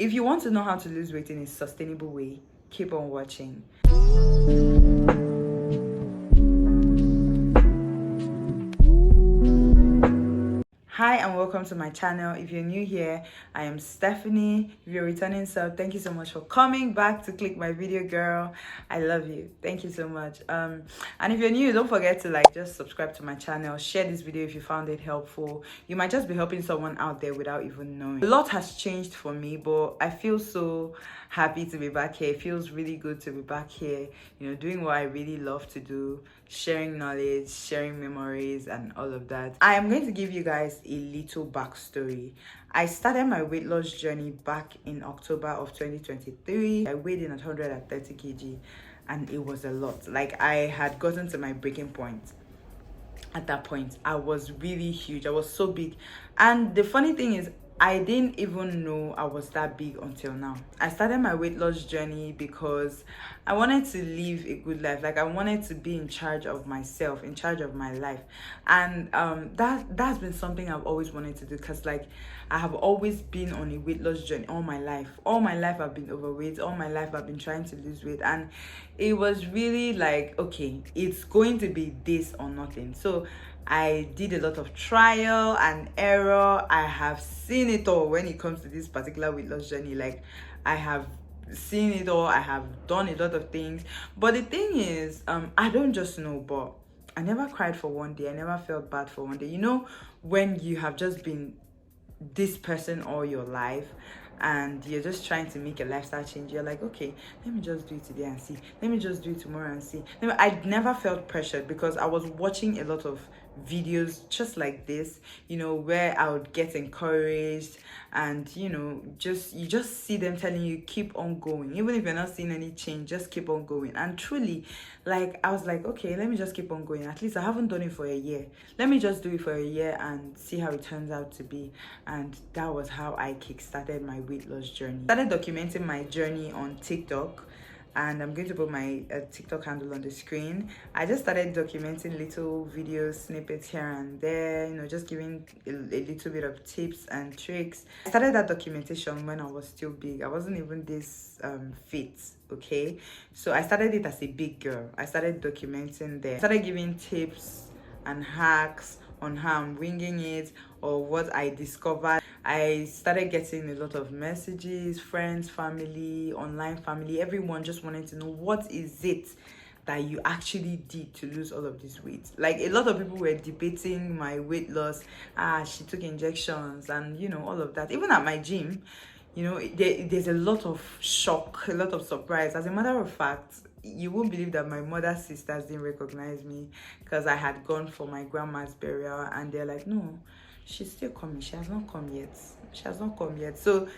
If you want to know how to lose weight in a sustainable way, keep on watching. Hi and welcome to my channel. If you're new here, I am Stephanie. If you're returning sub, thank you so much for coming back to click my video, girl. I love you. Thank you so much. And if you're new, don't forget to just subscribe to my channel. Share this video if you found it helpful. You might just be helping someone out there without even knowing. A lot has changed for me, but I feel so happy to be back here. It feels really good to be back here, doing what I really love to do, sharing knowledge, sharing memories, and all of that. I am going to give you guys a little backstory. I started my weight loss journey back in October of 2023. I weighed in at 130 kg, and it was a lot. I had gotten to my breaking point. At that point, I was really huge. I was so big. And the funny thing is, I didn't even know I was that big until now. I started my weight loss journey because I wanted to live a good life. I wanted to be in charge of myself, in charge of my life. And that's been something I've always wanted to do, because I have always been on a weight loss journey all my life. All my life I've been overweight. All my life I've been trying to lose weight. And it was really okay, it's going to be this or nothing. So I did a lot of trial and error. I have seen it all when it comes to this particular weight loss journey. I have seen it all. I have done a lot of things. But the thing is, I don't just know, but I never cried for one day. I never felt bad for one day. When you have just been this person all your life and you're just trying to make a lifestyle change, you're like, okay, let me just do it today and see. Let me just do it tomorrow and see. I never felt pressured because I was watching a lot of videos just like this, where I would get encouraged, and you just see them telling you keep on going. Even if you're not seeing any change, just keep on going. And truly, I was like, okay, let me just keep on going. At least I haven't done it for a year. Let me just do it for a year and see how it turns out to be. And that was how I kickstarted my weight loss journey. I started documenting my journey on TikTok, and I'm going to put my TikTok handle on the screen. I just started documenting little videos, snippets here and there, just giving a little bit of tips and tricks. I started that documentation when I was still big. I wasn't even this fit, okay? So I started it as a big girl. I started documenting there. I started giving tips and hacks on how I'm winging it or what I discovered. I started getting a lot of messages, friends, family, online family, everyone just wanted to know, what is it that you actually did to lose all of this weight? A lot of people were debating my weight loss. She took injections and all of that. Even at my gym, there's a lot of shock, a lot of surprise. As a matter of fact, you won't believe that my mother's sisters didn't recognize me because I had gone for my grandma's burial, and they're like, no, she's still coming. She has not come yet. So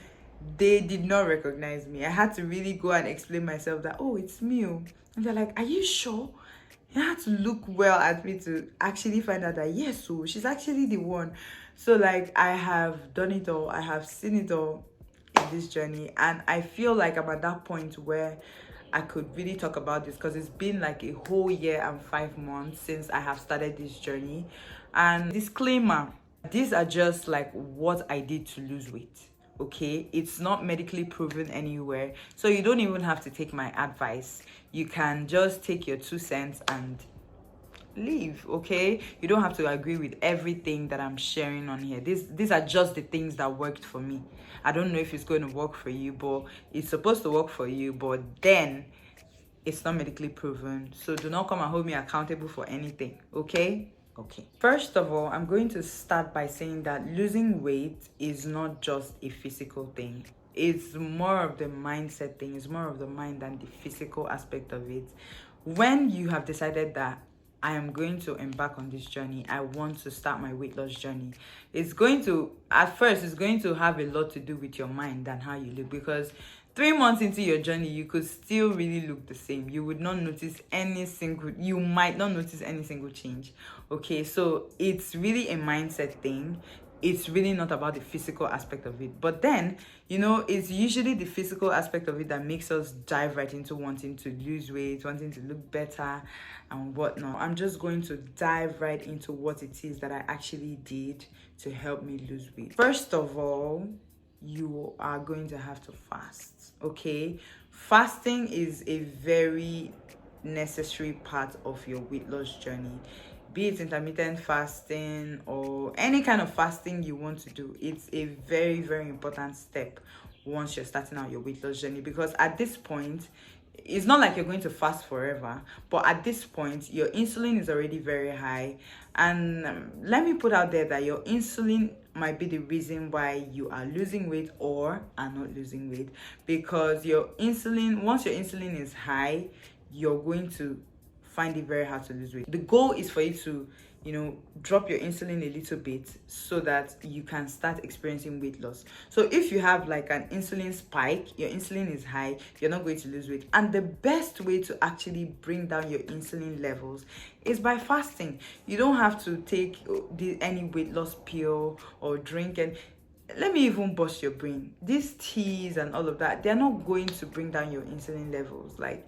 they did not recognize me. I had to really go and explain myself that, oh, it's me. And they're like, are you sure? You had to look well at me to actually find out that, yes, so she's actually the one. So I have done it all. I have seen it all in this journey, and I feel like I'm at that point where I could really talk about this, because it's been a whole year and 5 months since I have started this journey. And disclaimer, these are just what I did to lose weight, okay? It's not medically proven anywhere, so you don't even have to take my advice. You can just take your 2 cents and leave, okay? You don't have to agree with everything that I'm sharing on here. These are just the things that worked for me. I don't know if it's going to work for you, but it's supposed to work for you, but then it's not medically proven. So do not come and hold me accountable for anything, okay? Okay. First of all, I'm going to start by saying that losing weight is not just a physical thing. It's more of the mindset thing. It's more of the mind than the physical aspect of it. When you have decided that I am going to embark on this journey, I want to start my weight loss journey, at first it's going to have a lot to do with your mind than how you look, because 3 months into your journey, you could still really look the same. You might not notice any single change, okay? So it's really a mindset thing. It's really not about the physical aspect of it. But then, it's usually the physical aspect of it that makes us dive right into wanting to lose weight, wanting to look better and whatnot. I'm just going to dive right into what it is that I actually did to help me lose weight. First of all, you are going to have to fast. Okay, fasting is a very necessary part of your weight loss journey, be it intermittent fasting or any kind of fasting you want to do. It's a very, very important step once you're starting out your weight loss journey, because at this point, it's not like you're going to fast forever, but at this point your insulin is already very high. And let me put out there that your insulin might be the reason why you are losing weight or are not losing weight, because your insulin, once your insulin is high, you're going to find it very hard to lose weight. The goal is for you to, drop your insulin a little bit so that you can start experiencing weight loss. So if you have like an insulin spike, your insulin is high, you're not going to lose weight. And the best way to actually bring down your insulin levels is by fasting. You don't have to take any weight loss pill or drink. And let me even bust your brain. These teas and all of that, they're not going to bring down your insulin levels. Like,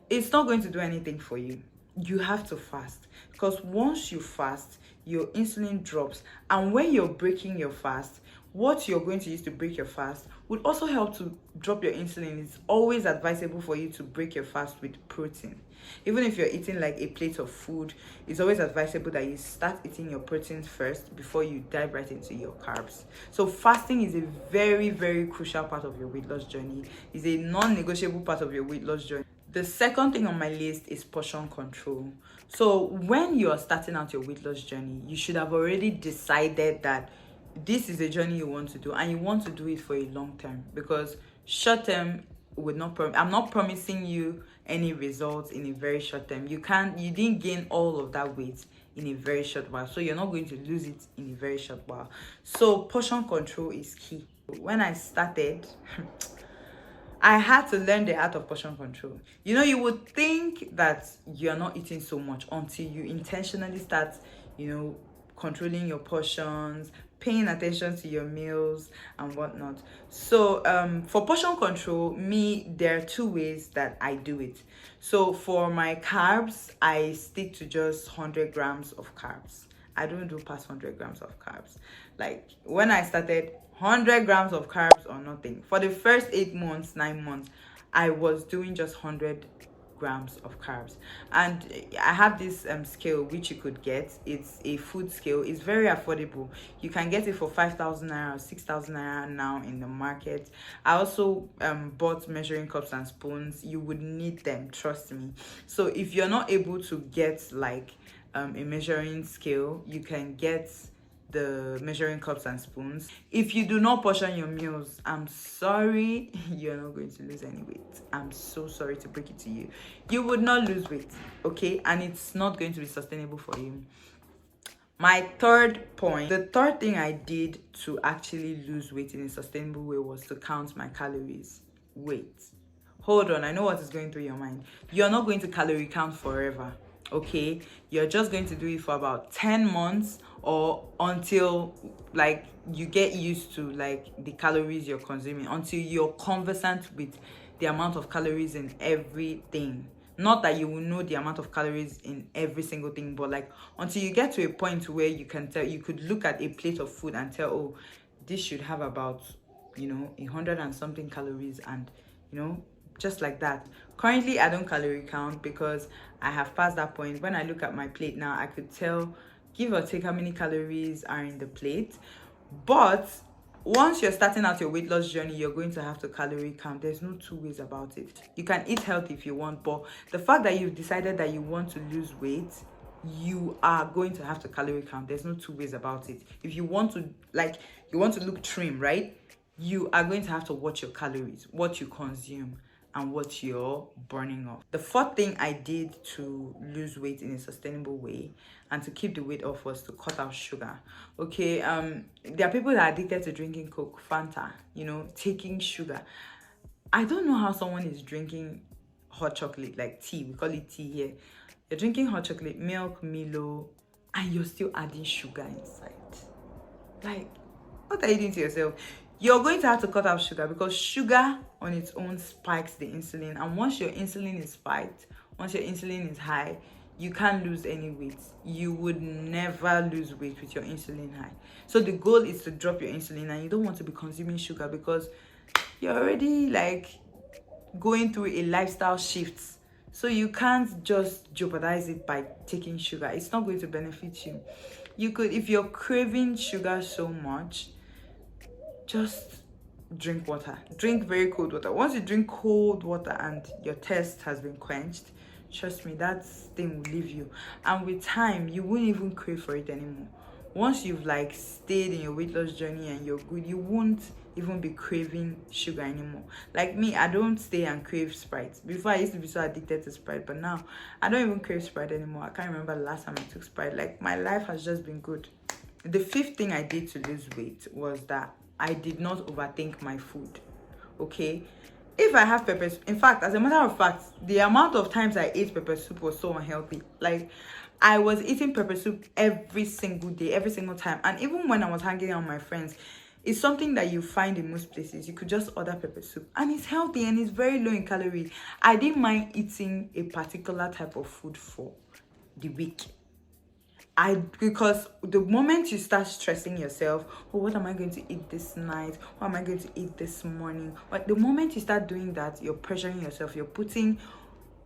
it's not going to do anything for you. You have to fast, because once you fast, your insulin drops. And when you're breaking your fast, what you're going to use to break your fast would also help to drop your insulin. It's always advisable for you to break your fast with protein. Even if you're eating like a plate of food, it's always advisable that you start eating your proteins first before you dive right into your carbs. So fasting is a very, very crucial part of your weight loss journey. It's a non-negotiable part of your weight loss journey. The second thing on my list is portion control. So when you are starting out your weight loss journey, you should have already decided that this is a journey you want to do, and you want to do it for a long term, because short term would not I'm not promising you any results in a very short term. You didn't gain all of that weight in a very short while, so you're not going to lose it in a very short while. So portion control is key. When I started I had to learn the art of portion control. You would think that you're not eating so much until you intentionally start, controlling your portions, paying attention to your meals and whatnot. So for portion control, there are two ways that I do it. So for my carbs, I stick to just 100 grams of carbs. I don't do past 100 grams of carbs. Like when I started, 100 grams of carbs or nothing. For the first 8 months, 9 months, I was doing just 100 grams of carbs. And I have this scale which you could get. It's a food scale. It's very affordable. You can get it for 5,000 naira or 6,000 naira now in the market. I also bought measuring cups and spoons. You would need them, trust me. So if you're not able to get like a measuring scale, you can get the measuring cups and spoons. If you do not portion your meals, I'm sorry, you're not going to lose any weight. I'm so sorry to break it to you. You would not lose weight, okay? And it's not going to be sustainable for you. My third point, the third thing I did to actually lose weight in a sustainable way was to count my calories. Wait, hold on, I know what is going through your mind. You're not going to calorie count forever, okay? You're just going to do it for about 10 months or until like you get used to like the calories you're consuming, until you're conversant with the amount of calories in everything. Not that you will know the amount of calories in every single thing, but like until you get to a point where you can tell, you could look at a plate of food and tell, oh, this should have about 100 and something calories, and just like that. Currently I don't calorie count because I have passed that point. When I look at my plate now, I could tell, give or take, how many calories are in the plate. But once you're starting out your weight loss journey, you're going to have to calorie count. There's no two ways about it. You can eat healthy if you want, but the fact that you've decided that you want to lose weight, you are going to have to calorie count. There's no two ways about it. If you want to look trim, right, you are going to have to watch your calories, what you consume, and what you're burning off. The fourth thing I did to lose weight in a sustainable way and to keep the weight off was to cut out sugar. Okay, there are people that are addicted to drinking Coke, Fanta, taking sugar. I don't know how someone is drinking hot chocolate, like tea, we call it tea here. You're drinking hot chocolate, milk, Milo, and you're still adding sugar inside. Like, what are you doing to yourself? You're going to have to cut out sugar, because sugar on its own spikes the insulin. And once your insulin is spiked, once your insulin is high, you can't lose any weight. You would never lose weight with your insulin high. So the goal is to drop your insulin, and you don't want to be consuming sugar because you're already like going through a lifestyle shift. So you can't just jeopardize it by taking sugar. It's not going to benefit you. You could, if you're craving sugar so much, just drink water. Drink very cold water. Once you drink cold water and your thirst has been quenched, trust me, that thing will leave you. And with time, you won't even crave for it anymore. Once you've like stayed in your weight loss journey and you're good, you won't even be craving sugar anymore. Like me, I don't stay and crave Sprite. Before I used to be so addicted to Sprite, but now I don't even crave Sprite anymore. I can't remember the last time I took Sprite. Like, my life has just been good. The fifth thing I did to lose weight was that I did not overthink my food. Okay, if I have pepper, in fact, as a matter of fact, the amount of times I ate pepper soup was so unhealthy. Like, I was eating pepper soup every single day, every single time. And even when I was hanging out with my friends, it's something that you find in most places. You could just order pepper soup, and it's healthy and it's very low in calorie. I didn't mind eating a particular type of food for the week. Because the moment you start stressing yourself, oh, what am I going to eat this night? What am I going to eat this morning? But the moment you start doing that, you're pressuring yourself. You're putting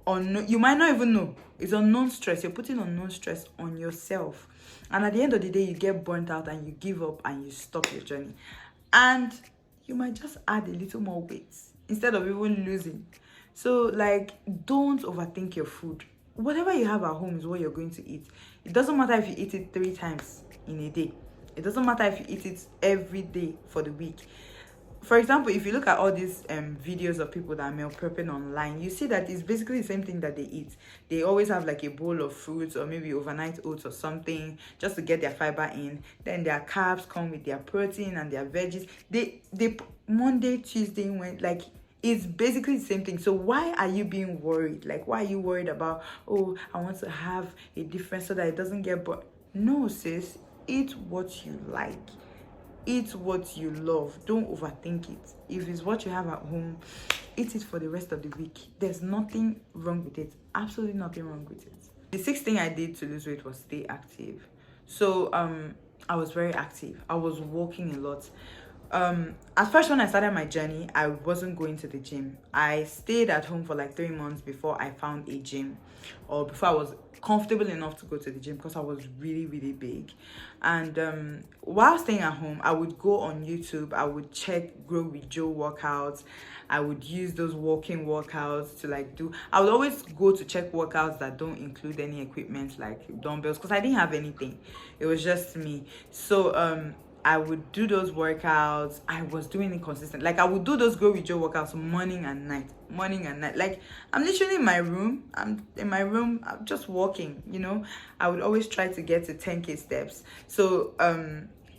on, you might not even know, it's unknown stress. You're putting unknown stress on yourself. And at the end of the day, you get burnt out and you give up and you stop your journey. And you might just add a little more weight instead of even losing. So like, don't overthink your food. Whatever you have at home is what you're going to eat. It doesn't matter if you eat it 3 times in a day. It doesn't matter if you eat it every day for the week. For example, if you look at all these videos of people that are meal prepping online, you see that it's basically the same thing that they eat. They always have like a bowl of fruits or maybe overnight oats or something just to get their fiber in. Then their carbs come with their protein and their veggies. They Monday, Tuesday, like, it's basically the same thing. So why are you being worried? Like, why are you worried about, oh, I want to have a difference so that it doesn't get bored? No, sis. Eat what you like. Eat what you love. Don't overthink it. If it's what you have at home, eat it for the rest of the week. There's nothing wrong with it. Absolutely nothing wrong with it. The sixth thing I did to lose weight was stay active. So I was very active. I was walking a lot. At first, when I started my journey, I wasn't going to the gym. I stayed at home for like 3 months before I found a gym, or before I was comfortable enough to go to the gym, because I was really, really big. And while staying at home, I would go on YouTube. I would check Grow with Joe workouts. I would use those walking workouts to like do. I would always go to check workouts that don't include any equipment like dumbbells, because I didn't have anything. It was just me. So I would do those workouts. I was doing it consistent. Like, I would do those Grow with Joe workouts morning and night. Like, I'm literally in my room. I'm just walking, you know. I would always try to get to 10K steps. So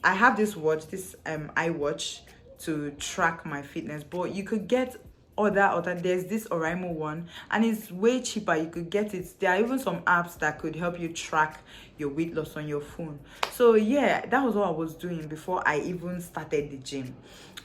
I have this watch, this iWatch, to track my fitness. But you could get other there's this Oraimo one, and it's way cheaper. You could get it. There are even some apps that could help you track your weight loss on your phone. So yeah, that was what I was doing before I even started the gym.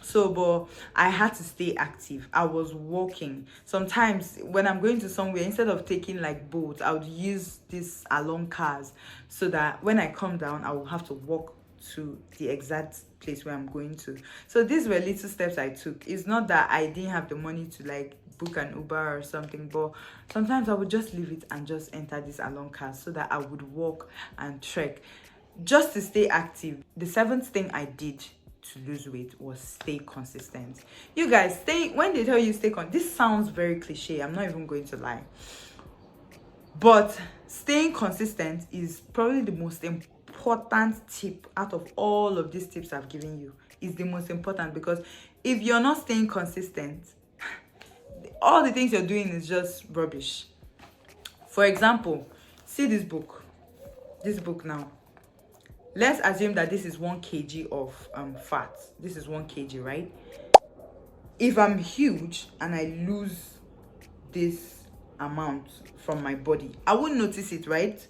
So, but I had to stay active. I was walking. Sometimes when I'm going to somewhere, instead of taking like boats, I would use these along cars, so that when I come down, I will have to walk to the exact place where I'm going to. So these were little steps I took. It's not that I didn't have the money to like book an Uber or something, but sometimes I would just leave it and just enter this along cars, so that I would walk and trek just to stay active. The seventh thing I did to lose weight was stay consistent. You guys, when they tell you stay this sounds very cliche. I'm not even going to lie, but staying consistent is probably the most important tip out of all of these tips I've given you. Is the most important, because if you're not staying consistent, all the things you're doing is just rubbish. For example, see this book now. Let's assume that this is 1 kg of fat. This is 1 kg, right? If I'm huge and I lose this amount from my body, I wouldn't notice it, right?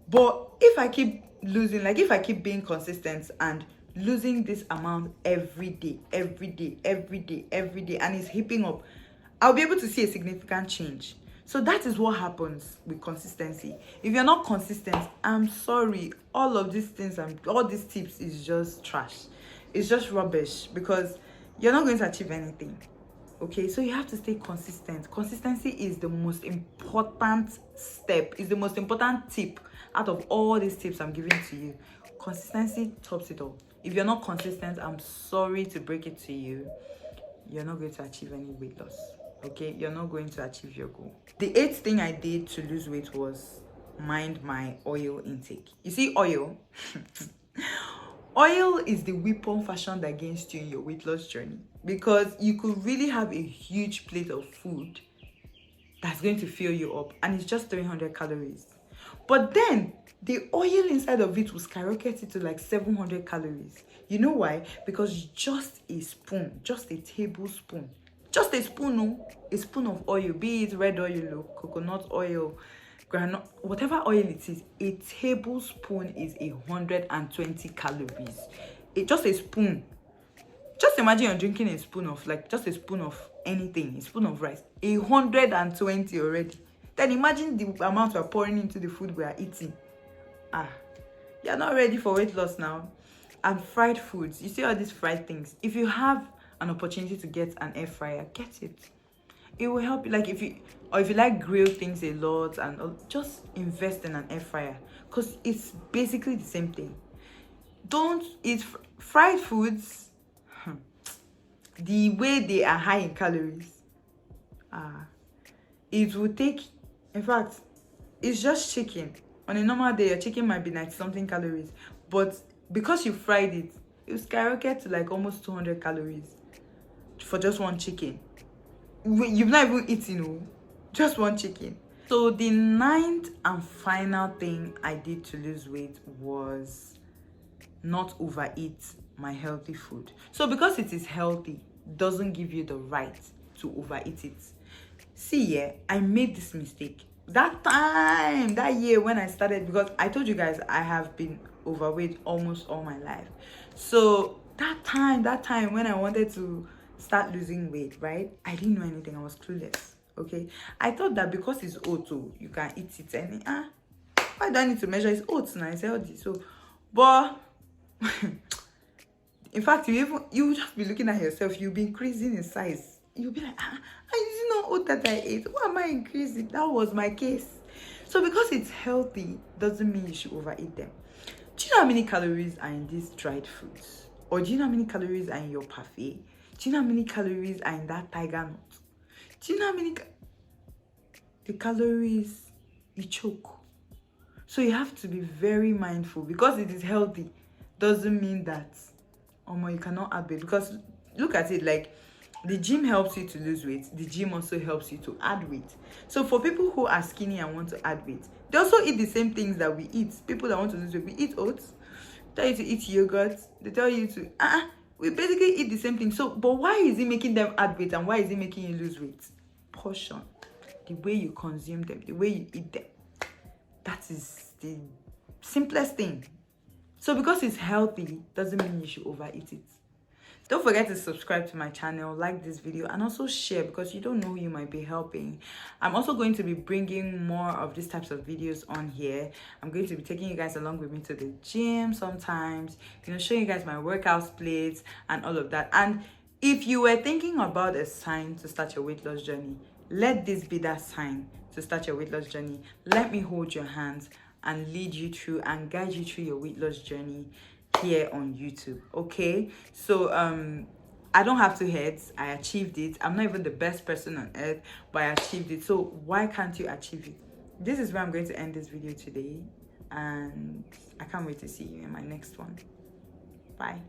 But if I keep losing, like if I keep being consistent and losing this amount every day, and it's heaping up, I'll be able to see a significant change. So that is what happens with consistency. If you're not consistent, I'm sorry, all of these things and all these tips is just trash. It's just rubbish, because you're not going to achieve anything. Okay, so you have to stay consistent. Consistency is the most important step, is the most important tip out of all these tips I'm giving to you. Consistency tops it all. If you're not consistent, I'm sorry to break it to you, you're not going to achieve any weight loss. Okay, you're not going to achieve your goal. The eighth thing I did to lose weight was mind my oil intake. You see, oil oil is the weapon fashioned against you in your weight loss journey, because you could really have a huge plate of food that's going to fill you up, and it's just 300 calories. But then the oil inside of it will skyrocket it to like 700 calories. You know why? Because just a spoon, just a tablespoon, just a spoon, no, a spoon of oil, be it red oil or coconut oil, granite, whatever oil it is, a tablespoon is 120 calories. Just a spoon. Just imagine you're drinking a spoon of, like, just a spoon of anything, a spoon of rice, 120 already. Then imagine the amount we're pouring into the food we are eating. You're not ready for weight loss now. And fried foods, you see all these fried things. If you have an opportunity to get an air fryer, get it. It will help you. Like, if you like grilled things a lot, and just invest in an air fryer, because it's basically the same thing. Don't eat fried foods. The way they are high in calories, it will take, in fact, it's just chicken. On a normal day, your chicken might be 90 something calories, but because you fried it, it will skyrocket to like almost 200 calories for just one chicken. You've not even eaten, just one chicken. So the ninth and final thing I did to lose weight was not overeat my healthy food. So because it is healthy, doesn't give you the right to overeat it. See, yeah, I made this mistake that year when I started, because I told you guys I have been overweight almost all my life. So that time when I wanted to start losing weight, right, I didn't know anything. I was clueless. Okay, I thought that because it's oats, you can eat it, and why do I need to measure? It's oats now, it's healthy. So, but in fact, you just be looking at yourself, you'll be increasing in size. You'll be like, I didn't know oat that I ate. Why am I increasing? That was my case. So because it's healthy doesn't mean you should overeat them. Do you know how many calories are in these dried foods? Or do you know how many calories are in your parfait? Do you know how many calories are in that tiger nut? Do you know how many the calories you choke? So you have to be very mindful. Because it is healthy doesn't mean that you cannot add weight. Because look at it, like, the gym helps you to lose weight. The gym also helps you to add weight. So for people who are skinny and want to add weight, they also eat the same things that we eat. People that want to lose weight, we eat oats. They tell you to eat yogurt. They tell you to we basically eat the same thing. So, but why is it making them add weight, and why is it making you lose weight? Portion, the way you consume them, the way you eat them. That is the simplest thing. So because it's healthy doesn't mean you should overeat it. Don't forget to subscribe to my channel, like this video, and also share, because you don't know who you might be helping. I'm also going to be bringing more of these types of videos on here. I'm going to be taking you guys along with me to the gym sometimes, showing you guys my workout splits and all of that. And if you were thinking about a sign to start your weight loss journey, let this be that sign to start your weight loss journey. Let me hold your hands and lead you through and guide you through your weight loss journey here on YouTube. Okay, so I don't have 2 heads. I achieved it. I'm not even the best person on earth, but I achieved it. So why can't you achieve it? This is where I'm going to end this video today, and I can't wait to see you in my next one. Bye.